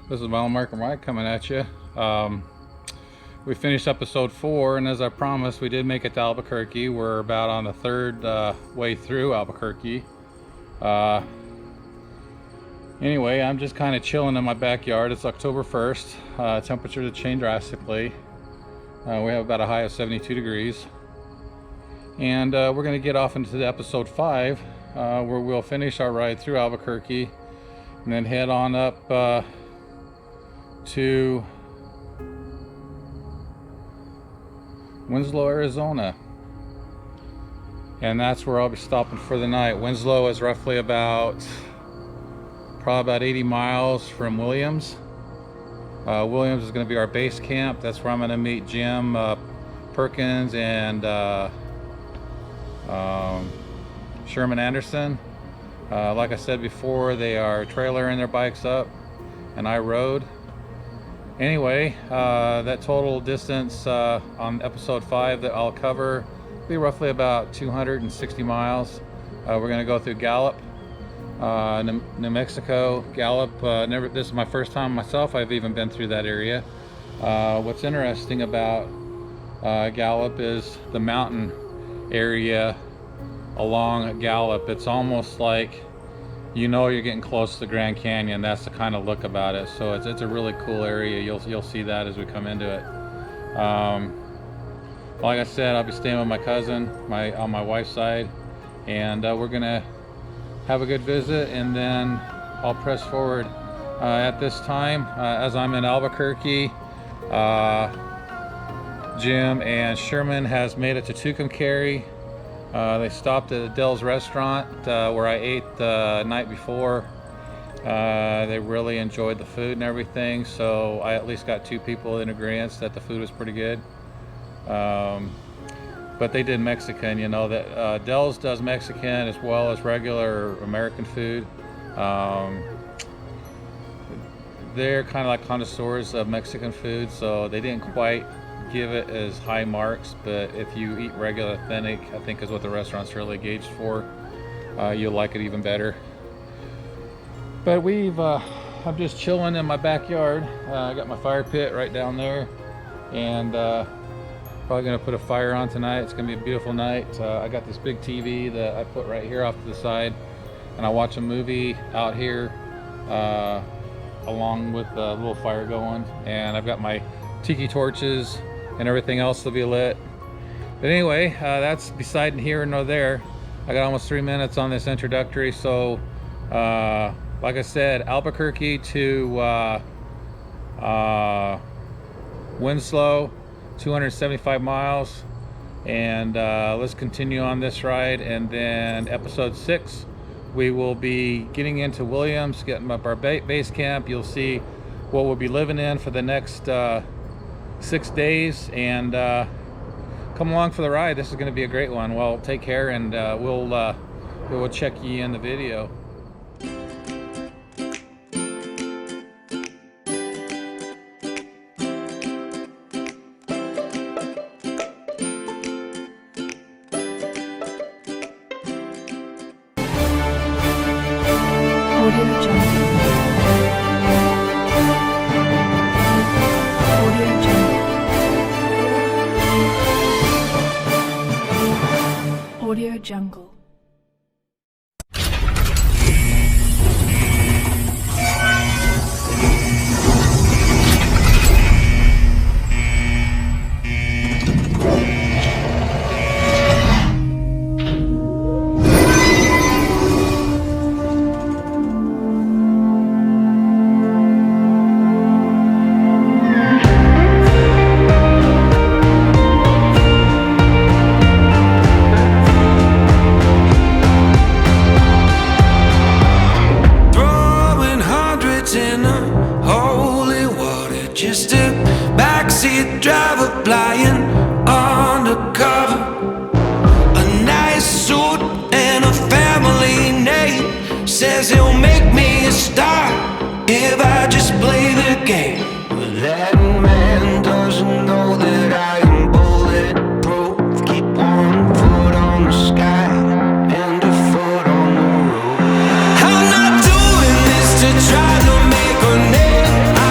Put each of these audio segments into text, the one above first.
This is Mile Marker Mike coming at you. We finished episode 4, and as I promised, we did make it to Albuquerque. We're about on the third way through Albuquerque. Anyway, I'm just kind of chilling in my backyard. It's October 1st. Temperatures have changed drastically. We have about a high of 72 degrees. And we're going to get off into the episode 5, where we'll finish our ride through Albuquerque and then head on up to Winslow, Arizona. And that's where I'll be stopping for the night. Winslow is roughly probably about 80 miles from Williams. Williams is going to be our base camp. That's where I'm going to meet Jim Perkins and Sherman Anderson. Like I said before, they are trailering their bikes up and I rode. Anyway, that total distance on episode 5 that I'll cover will be roughly about 260 miles. We're going to go through Gallup, New Mexico. Gallup, this is my first time myself. I've even been through that area. What's interesting about Gallup is the mountain area along Gallup. It's almost like you're getting close to the Grand Canyon. That's the kind of look about it. So it's a really cool area. You'll see that as we come into it. Like I said, I'll be staying with my cousin on my wife's side, and we're gonna have a good visit, and then I'll press forward. At this time, as I'm in Albuquerque, Jim and Sherman has made it to Tucumcari. They stopped at Adele's restaurant where I ate the night before. They really enjoyed the food and everything, so I at least got 2 people in agreement that the food was pretty good. But they did Mexican, that Adele's does Mexican as well as regular American food. They're kind of like connoisseurs of Mexican food, so they didn't quite give it as high marks, but if you eat regular authentic, I think is what the restaurant's really gauged for, you'll like it even better. But I'm just chilling in my backyard. I got my fire pit right down there, and probably gonna put a fire on tonight. It's gonna be a beautiful night. I got this big TV that I put right here off to the side, and I watch a movie out here along with the little fire going, and I've got my tiki torches and everything else will be lit. But anyway, that's beside here nor there. I got almost 3 minutes on this introductory, so like I said, Albuquerque to Winslow, 275 miles, and let's continue on this ride. And then episode 6, we will be getting into Williams, getting up our base camp. You'll see what we'll be living in for the next 6 days, and come along for the ride. This is going to be a great one. Well, take care, and we'll check you in the video. Audio Jungle. Says he'll make me a star if I just play the game. But that man doesn't know that I am bulletproof. Keep one foot on the sky and a foot on the roof. I'm not doing this to try to make a name.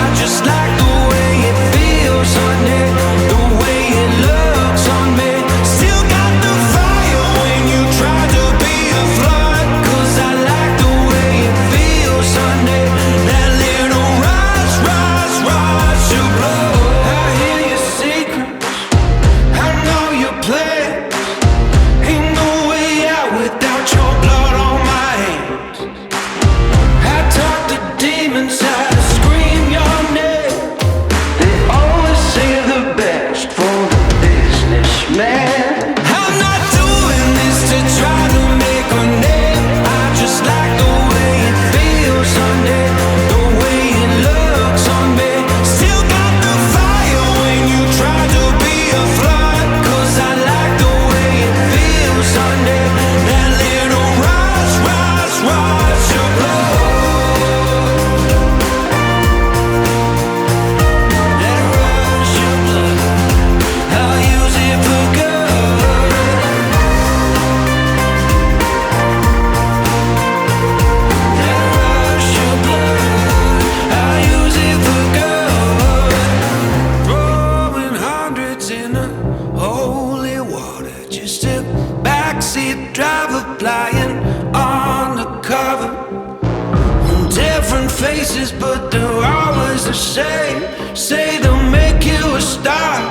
different faces, but they're always the same. Say they'll make you a star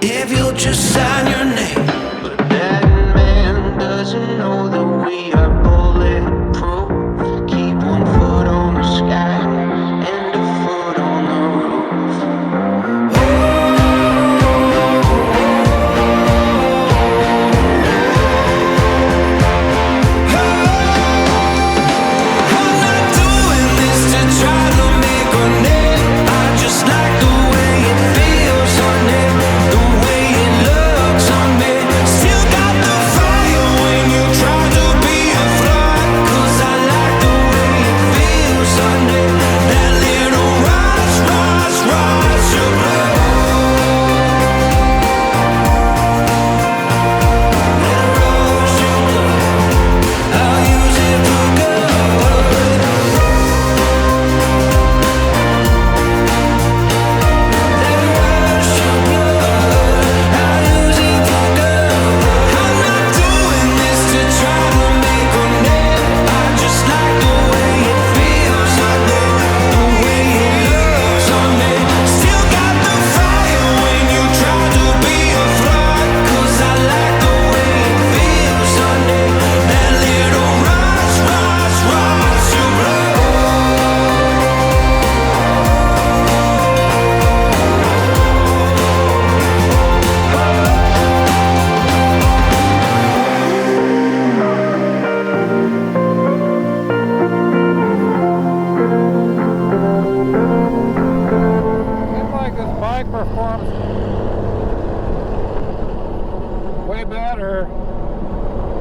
if you'll just sign your name. But that man doesn't know that we are bulletproof. Keep one foot on the sky and a foot on the roof. I'm not doing this to try to make a name. I just like the way it feels on me, the way it looks on me. Still got the fire when you try to be a flood. 'Cause I like the way it feels on me. That little rush, rush, rush of blood. That rush of blood. I'll use it for good. That rush of blood. I'll use it for good. I'm not doing this to try to make a name. I just like the way it feels on me, the way it looks on me. Still got the fire when you try to be a flood. 'Cause I like the way it feels on me. That little rush, rush, rush of blood. Seems like this bike performs way better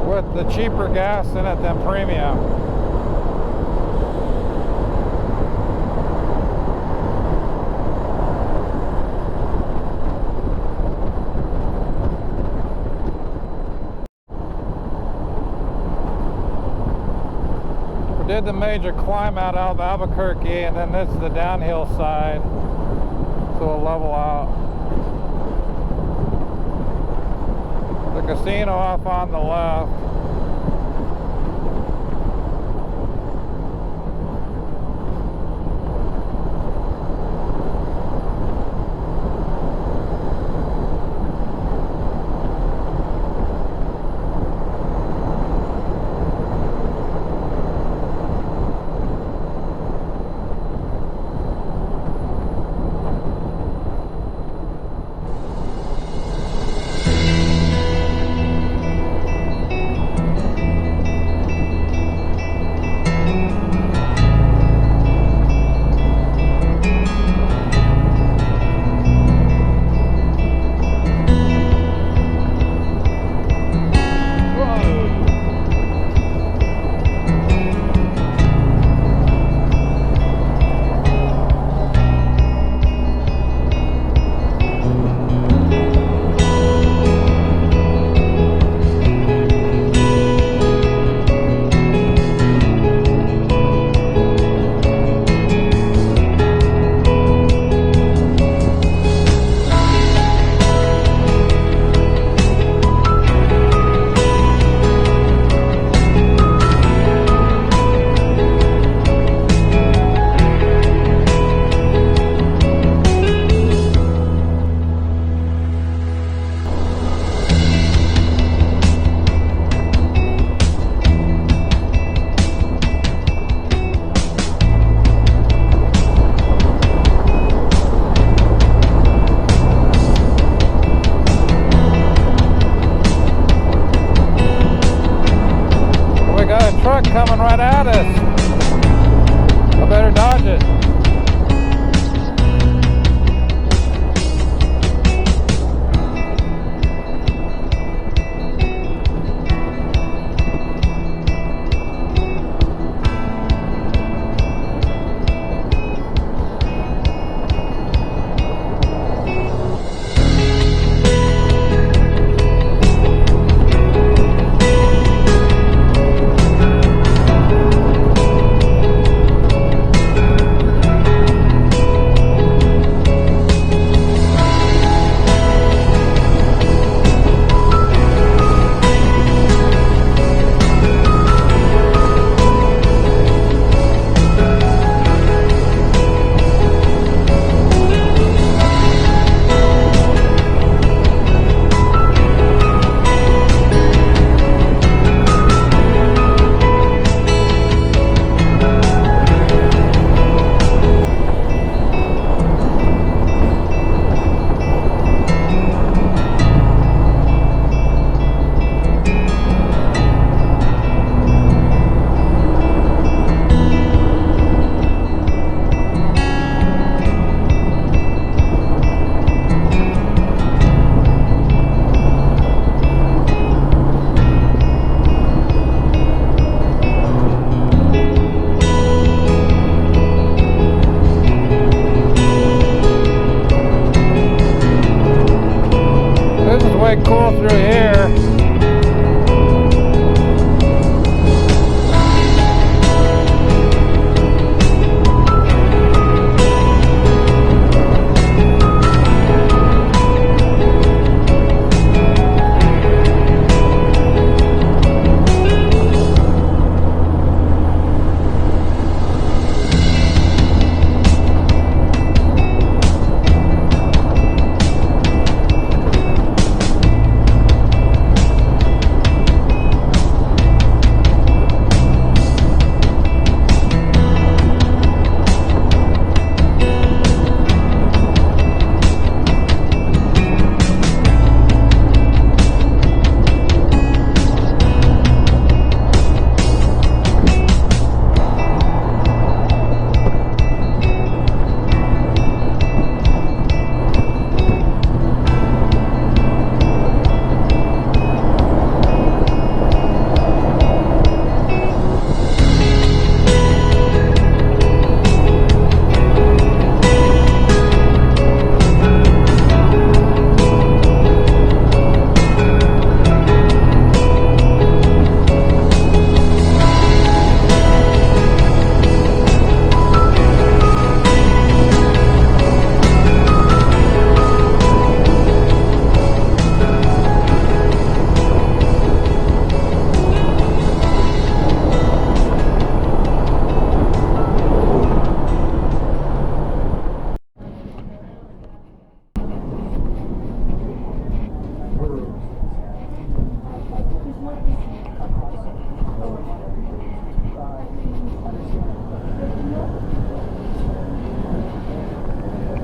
with the cheaper gas in it than premium. We did the major climb out of Albuquerque, and then this is the downhill side, so we'll level out. The casino off on the left.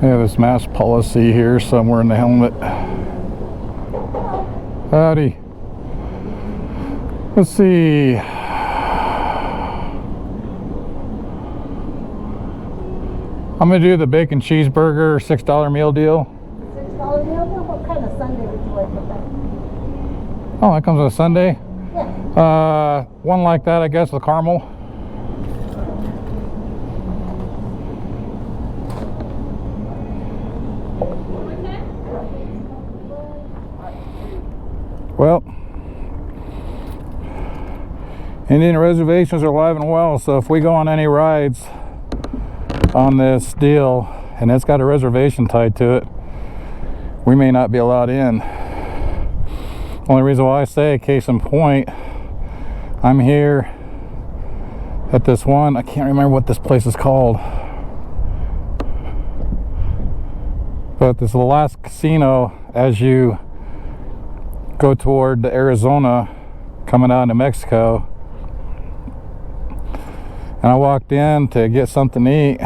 They have this mask policy here somewhere in the helmet. Howdy. Let's see. I'm gonna do the bacon cheeseburger $6 meal deal. $6 meal deal? What kind of sundae would you like with that? Oh, that comes with a sundae? Yeah. One like that, I guess, with caramel. Well, Indian reservations are alive and well, so if we go on any rides on this deal and it's got a reservation tied to it, we may not be allowed in. Only reason why I say, case in point, I'm here at this one, I can't remember what this place is called, but this is the last casino as you go toward Arizona coming out of New Mexico. And I walked in to get something to eat.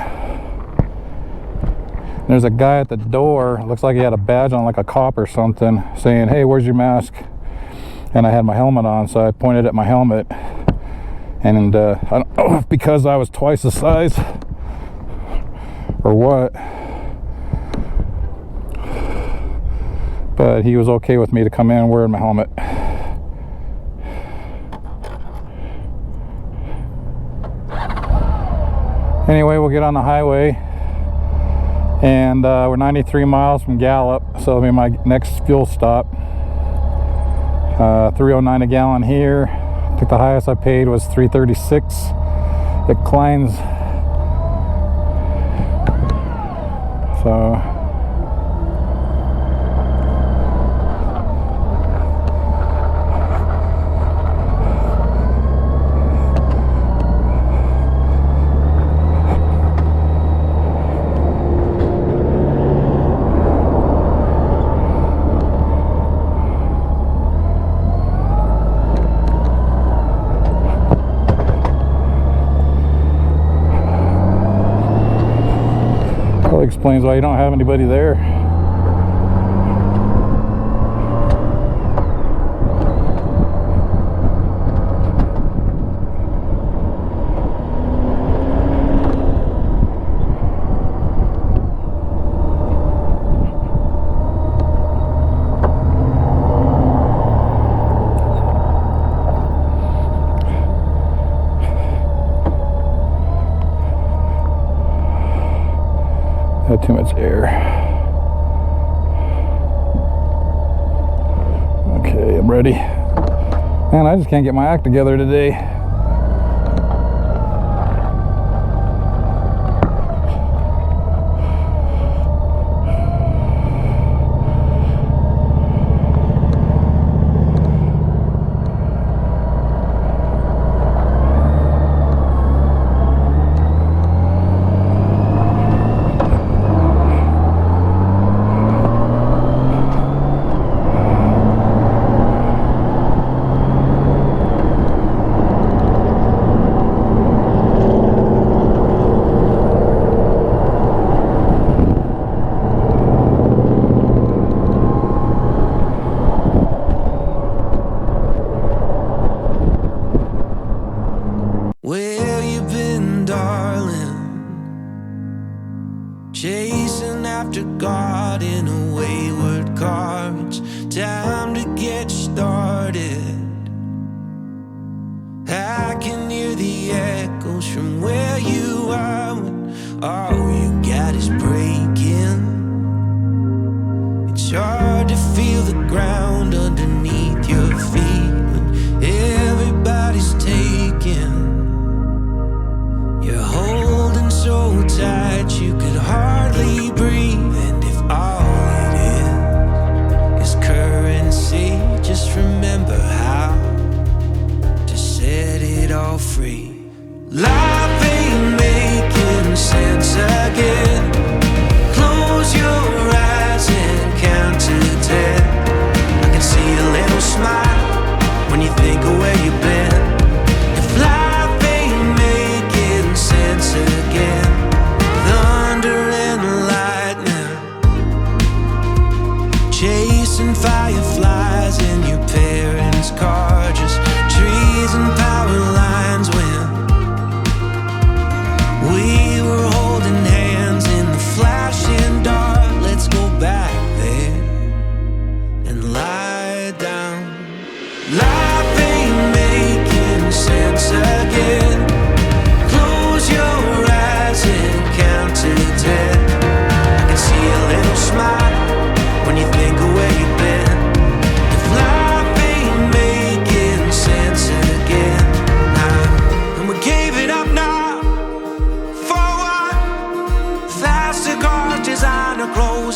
There's a guy at the door, looks like he had a badge on, like a cop or something, saying, "Hey, where's your mask?" And I had my helmet on, so I pointed at my helmet. And I don't know if because I was twice the size or what, but he was okay with me to come in wearing my helmet. Anyway, we'll get on the highway, and we're 93 miles from Gallup, so it'll be my next fuel stop. 309 a gallon here. I think the highest I paid was 336 at Klein's. So explains why you don't have anybody there. Had too much air. Okay, I'm ready. Man, I just can't get my act together today. Where you been, darling? Chasing after God in a wayward car. It's time to get started. I can hear the echoes from where you are when all you got is breaking. It's hard to feel the ground underneath your feet when everybody's taken. You're holding so tight you could hardly breathe. And if all it is currency, just remember how to set it all free. Life ain't making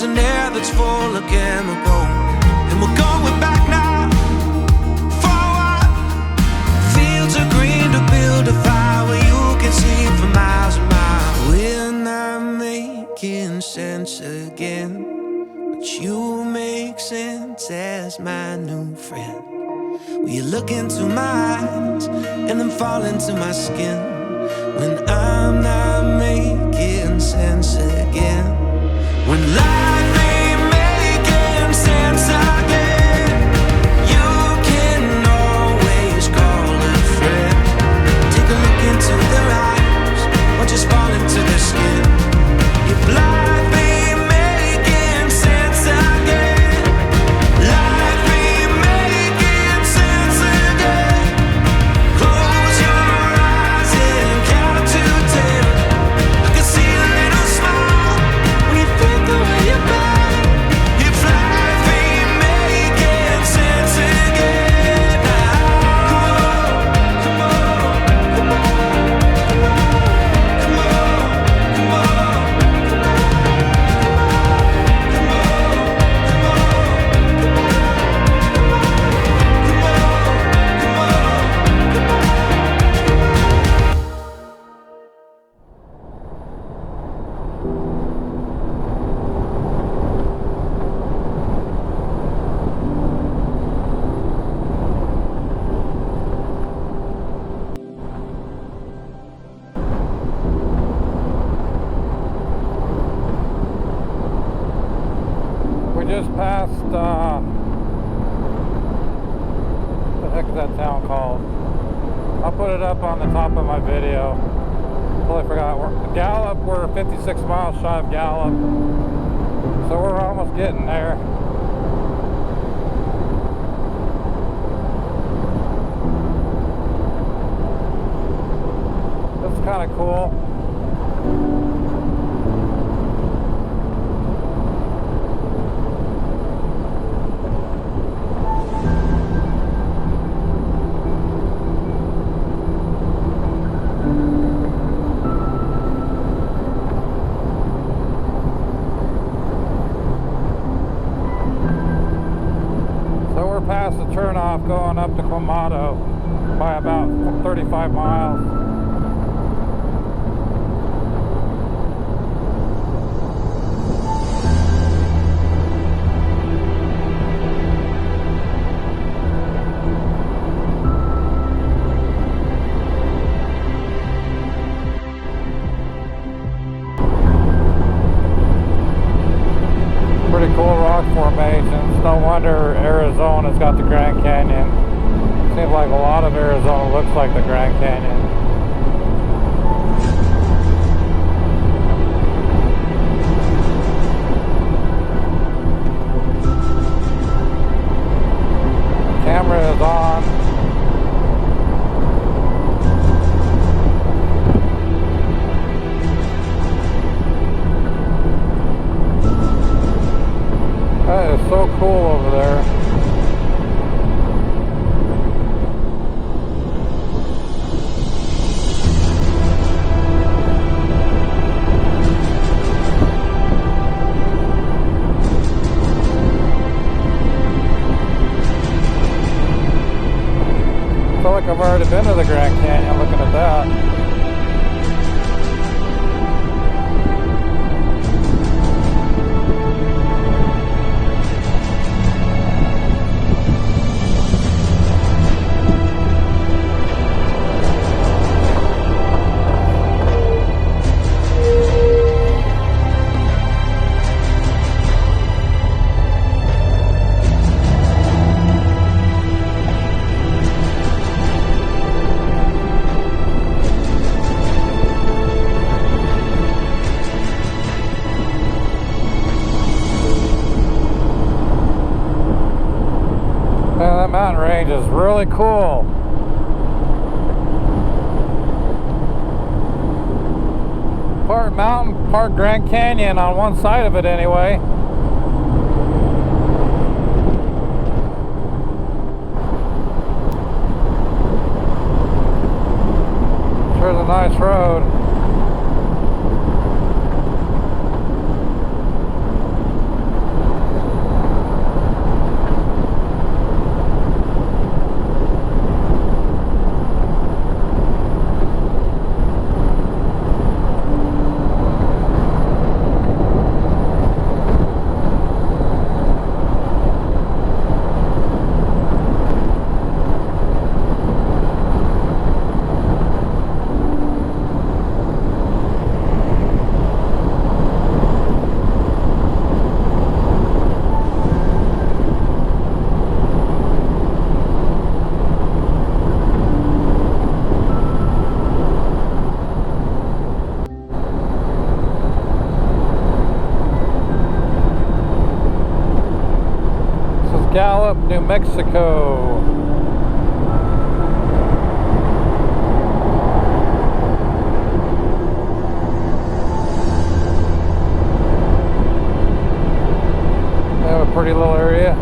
there's an air that's full of chemical. And we're going back now for a while. Fields are green to build a fire where you can see for miles and miles. We're not making sense again, but you make sense as my new friend. Will you look into my eyes and then fall into my skin when I'm not making sense again? When life ain't making sense again, you can always call a friend. Take a look into their eyes or just fall into their skin. If life ain't making sense again, life ain't making sense again. Close your eyes and count to 10. I can see a little smile when you think the way you're back. If life ain't making sense again, come on, come on, come on, come on, come on, We just passed, what the heck is that town called? I'll put it up on the top of my video. Totally forgot. We're Gallup, we're 56 miles shy of Gallup. So we're almost getting there. This is kind of cool. Past the turnoff going up to Quemado by about 35 miles. Pretty cool rock formations. No wonder Arizona's got the Grand Canyon. Seems like a lot of Arizona looks like the Grand Canyon. Camera is on. That is so cool over there. I feel like I've already been to the Grand Canyon looking at that. Man, that mountain range is really cool. Part mountain, part Grand Canyon on one side of it anyway. There's a nice road. Gallup, New Mexico. They have a pretty little area.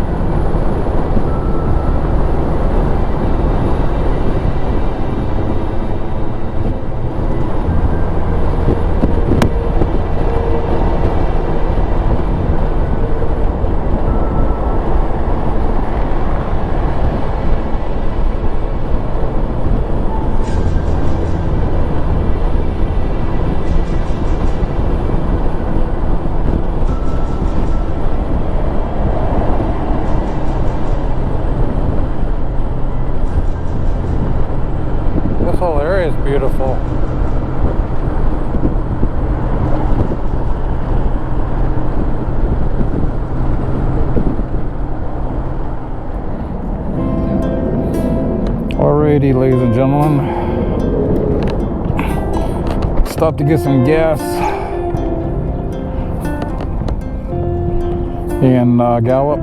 This whole area is beautiful. Alrighty, ladies and gentlemen, stopped to get some gas in Gallup.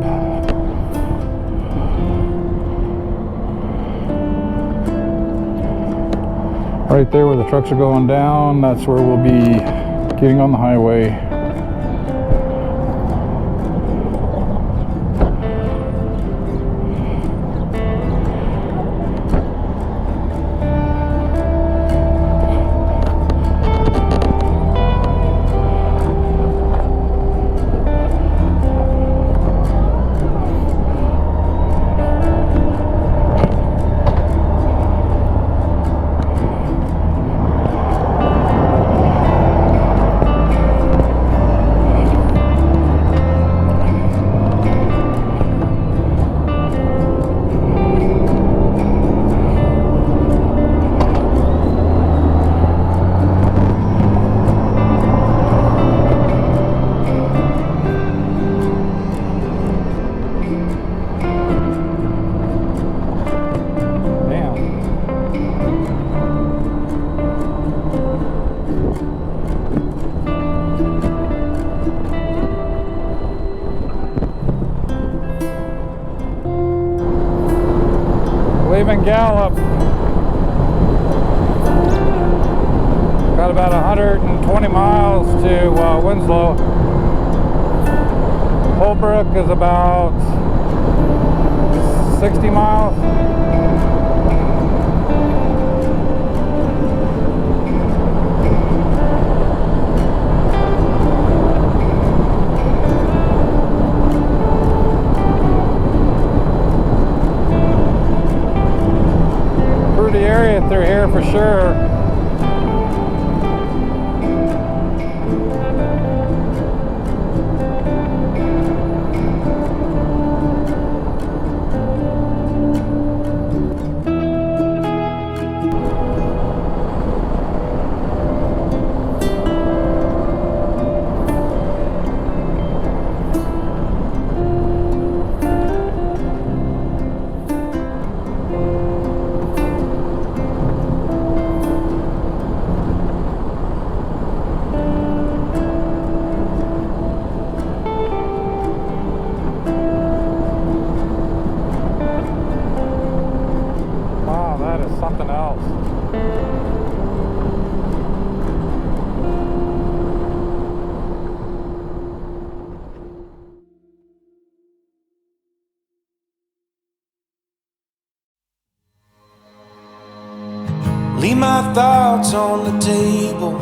Right there where the trucks are going down, that's where we'll be getting on the highway. Leaving Gallup. Got about 120 miles to Winslow. Holbrook is about 60 miles. Pretty area through here for sure. Something else. Leave my thoughts on the table,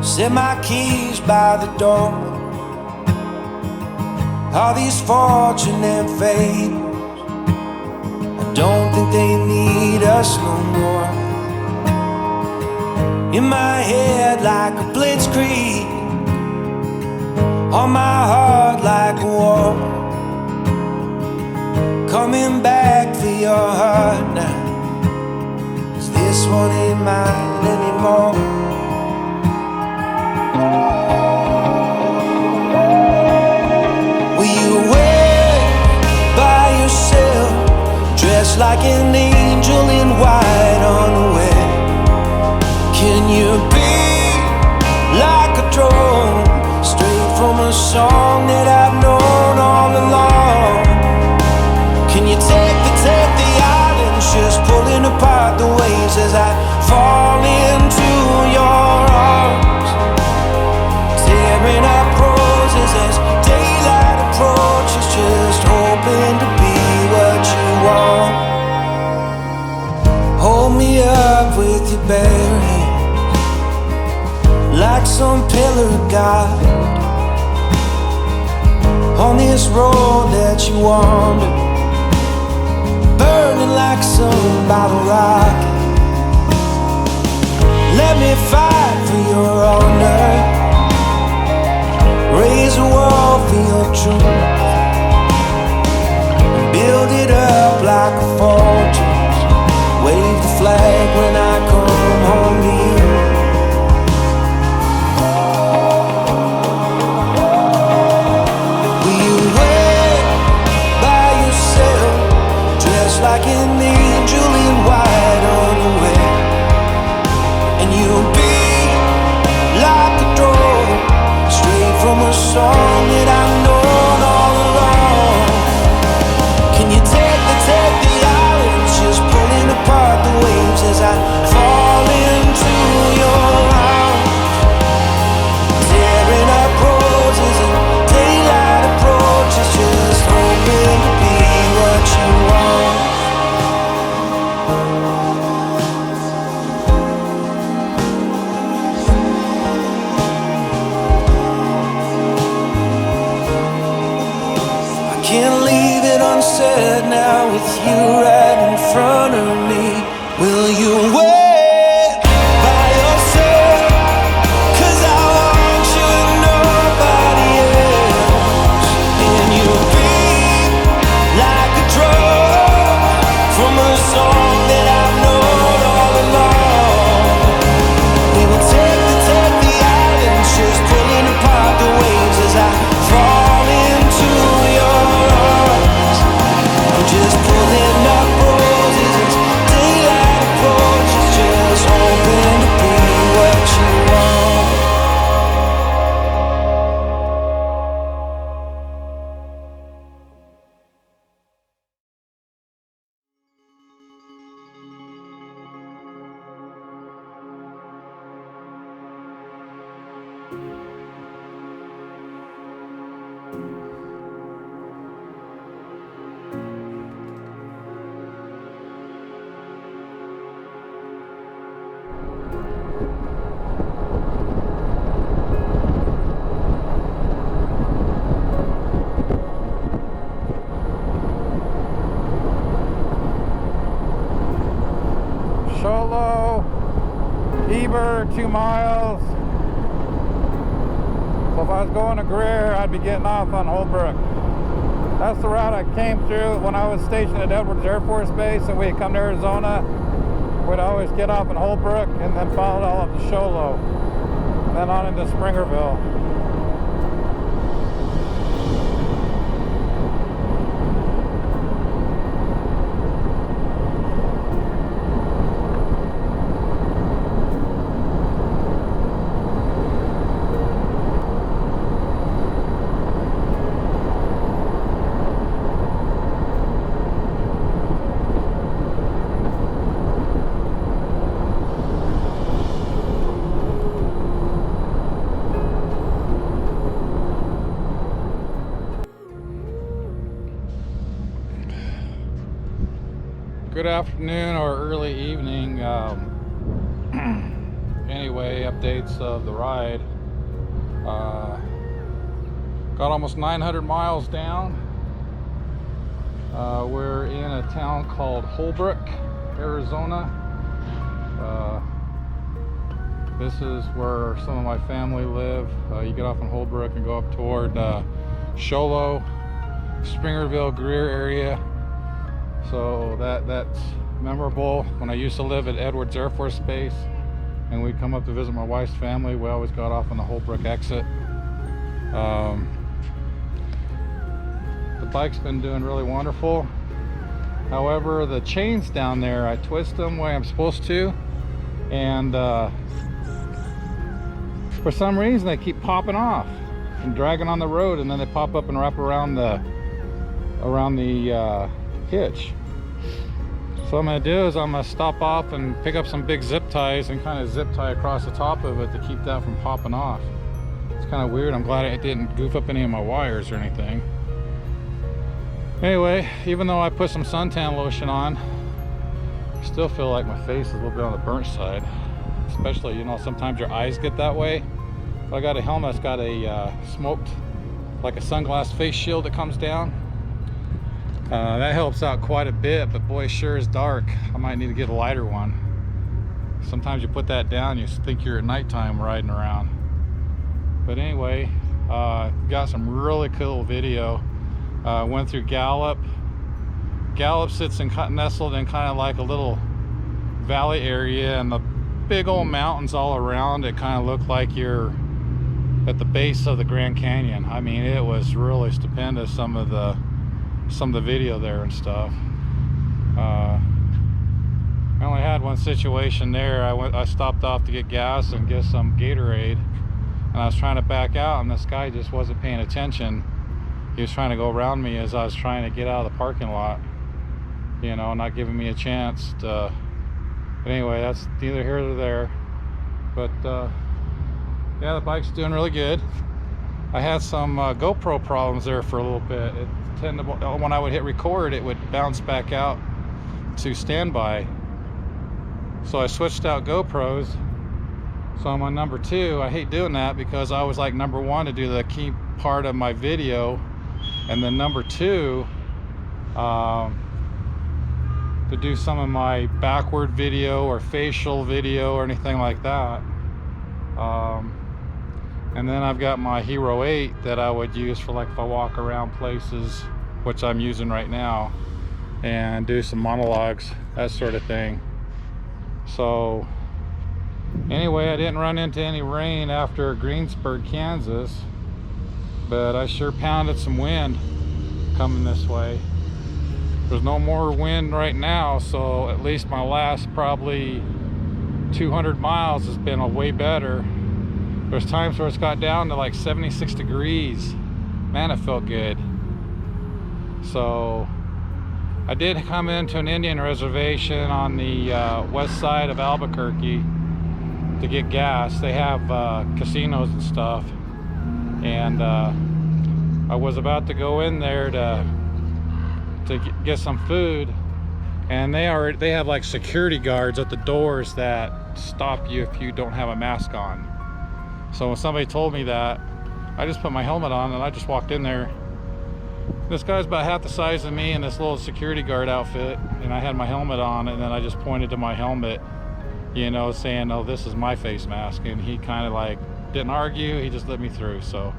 set my keys by the door. All these fortune and fables, don't think they need us no more. In my head like a blitzkrieg, on my heart like a war. Coming back for your heart now, 'cause this one ain't mine anymore. Will you wait by yourself, dressed like an angel in white unaware? Can you be like a drone, straight from a song that I've known all along? like some pillar of God on this road that you wander, burning like some bottle rocket. Let me fight for your honor, raise a wall for your truth, build it up like a fortress, wave the flag when I come home to you. Will you wait by yourself, dressed like an angel in white underwear, and you'll be like a draw, straight from a song that I've known all along. Can you take the islands, just pulling apart the waves as I fall into your arms, tearing up roses and daylight approaches, just hoping to be what you want. Can't leave it unsaid now with you right in front of me. Will you wait by yourself? 'Cause I want you and nobody else. And you'll be like a drug from a song that I've known all along. We will take the islands, just pulling apart the waves as I fall into your arms. I'm just pulling up roses as daylight approaches, just hoping to be what you want. Sholo, Heber, 2 miles. So if I was going to Greer, I'd be getting off on Holbrook. That's the route I came through when I was stationed at Edwards Air Force Base, and we'd come to Arizona. We'd always get off in Holbrook and then follow it all up to Sholo, and then on into Springerville. Good afternoon or early evening. Anyway, updates of the ride. Got almost 900 miles down. We're in a town called Holbrook, Arizona. This is where some of my family live. You get off in Holbrook and go up toward Sholo, Springerville, Greer area. So that's memorable. When I used to live at Edwards Air Force Base and we'd come up to visit my wife's family, we always got off on the Holbrook exit. The bike's been doing really wonderful. However, the chains down there, I twist them the way I'm supposed to, and for some reason they keep popping off and dragging on the road, and then they pop up and wrap around the hitch. So what I'm going to do is I'm going to stop off and pick up some big zip ties and kind of zip tie across the top of it to keep that from popping off. It's kind of weird. I'm glad it didn't goof up any of my wires or anything. Anyway, even though I put some suntan lotion on, I still feel like my face is a little bit on the burnt side. Especially, you know, sometimes your eyes get that way. But I got a helmet that's got a smoked, like a sunglass face shield that comes down. That helps out quite a bit, but boy, it sure is dark. I might need to get a lighter one. Sometimes you put that down, you think you're at nighttime riding around. But anyway, got some really cool video. Went through Gallup. Gallup sits nestled in kind of like a little valley area, and the big old mountains all around it kind of look like you're at the base of the Grand Canyon. I mean, it was really stupendous, some of the video there and stuff. I only had one situation there. I stopped off to get gas and get some Gatorade, and I was trying to back out, and this guy just wasn't paying attention. He was trying to go around me as I was trying to get out of the parking lot, you know, not giving me a chance to. But anyway, that's neither here nor there. But yeah, the bike's doing really good. I had some GoPro problems there for a little bit. It tended, when I would hit record, it would bounce back out to standby. So I switched out GoPros. So I'm on number 2. I hate doing that because I was like number 1 to do the key part of my video, and then number 2 to do some of my backward video or facial video or anything like that. And then I've got my Hero 8 that I would use for like if I walk around places, which I'm using right now, and do some monologues, that sort of thing. So anyway, I didn't run into any rain after Greensburg, Kansas, but I sure pounded some wind coming this way. There's no more wind right now, so at least my last probably 200 miles has been a way better. There's times where it's got down to like 76 degrees. Man, it felt good. So I did come into an Indian reservation on the west side of Albuquerque to get gas. They have casinos and stuff, and I was about to go in there to get some food, and they have like security guards at the doors that stop you if you don't have a mask on. So when somebody told me that, I just put my helmet on and I just walked in there. This guy's about half the size of me in this little security guard outfit, and I had my helmet on, and then I just pointed to my helmet, you know, saying, oh, this is my face mask. And he kind of like didn't argue, he just let me through. So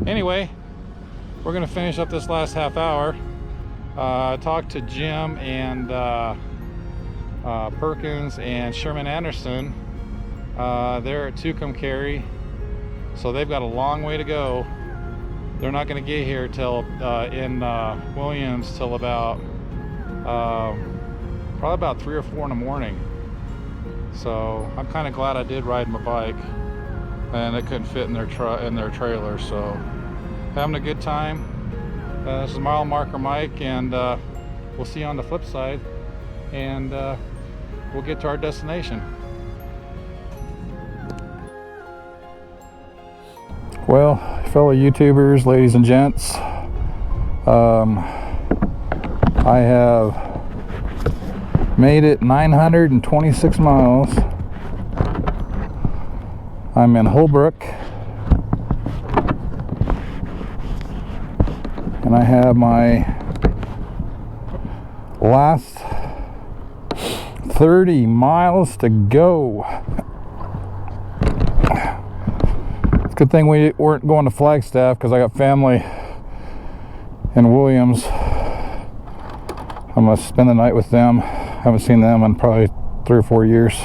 anyway, we're gonna finish up this last half hour. I talked to Jim and Perkins and Sherman Anderson. They're at Tucumcari, so they've got a long way to go. They're not going to get here till in Williams till about probably about 3 or 4 in the morning. So I'm kind of glad I did ride my bike, and it couldn't fit in their trailer. So having a good time. This is Mile Marker Mike, and we'll see you on the flip side, and we'll get to our destination. Well, fellow YouTubers, ladies and gents, I have made it 926 miles. I'm in Holbrook, and I have my last 30 miles to go. Good thing we weren't going to Flagstaff, because I got family in Williams. I'm gonna spend the night with them. Haven't seen them in probably 3 or 4 years.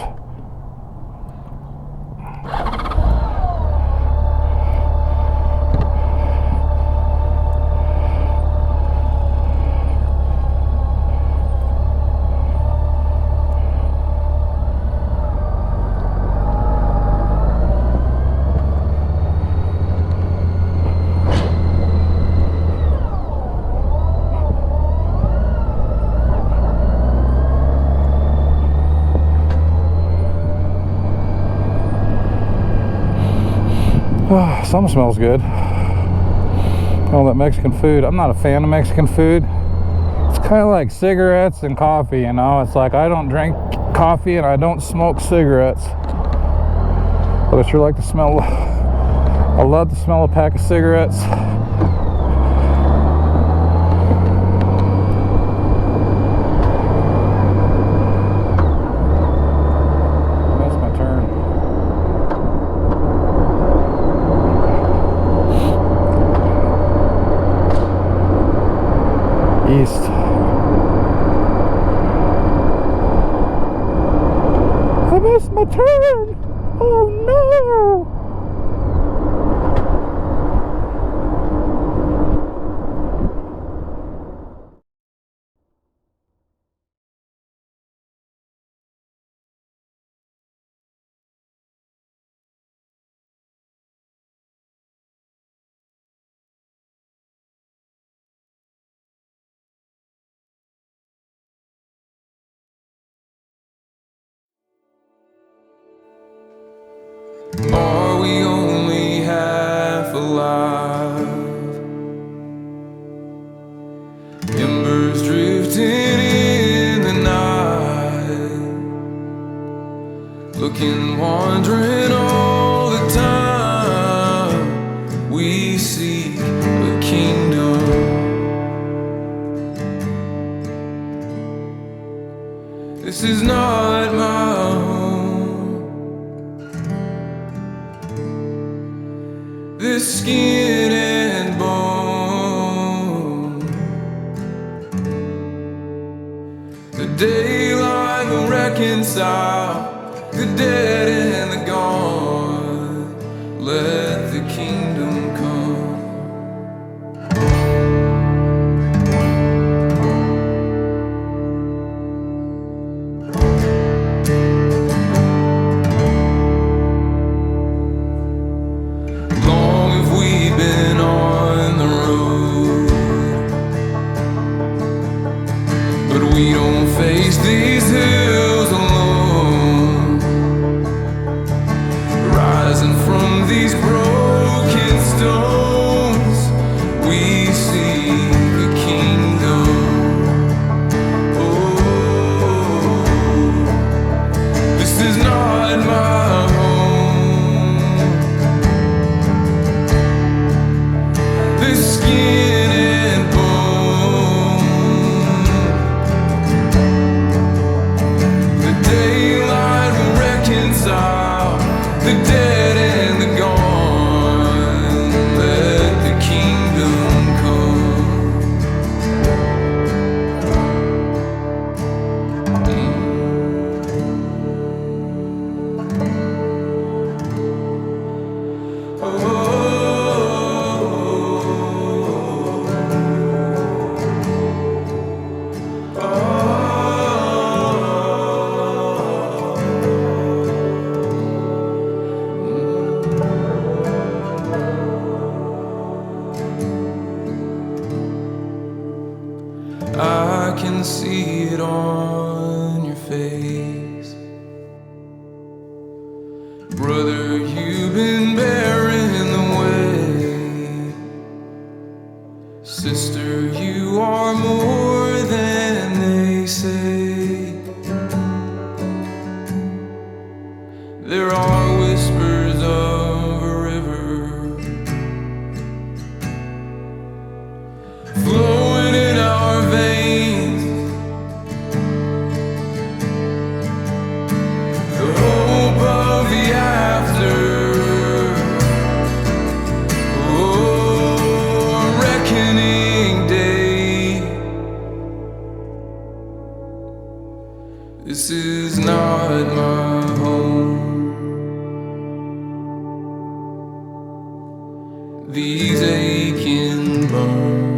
Oh, something smells good. All that Mexican food. I'm not a fan of Mexican food. It's kind of like cigarettes and coffee, you know. It's like I don't drink coffee and I don't smoke cigarettes, but I sure like to smell I love the smell of a pack of cigarettes. That's my turn. East. I missed my turn! Oh no! Are we only half alive? Embers drifting in the night, looking, wandering all the time. We seek a kingdom. This is not my home. This skin and bone. The daylight will reconcile the dead and the gone. Let the kingdom come. Been on the road, but we don't face these hills alone. Rising from these broken stones, we see the kingdom. Oh, this is not my home. This skin and bone. The daylight will reconcile the dead and the gone. Let the kingdom come. I can see it on your face. Brother, you've been bearing the weight. Sister, you are more than they say. There are whispers of a river flowing in our veins. The hope of the after. Oh, a reckoning day. This is not my home. These aching bones.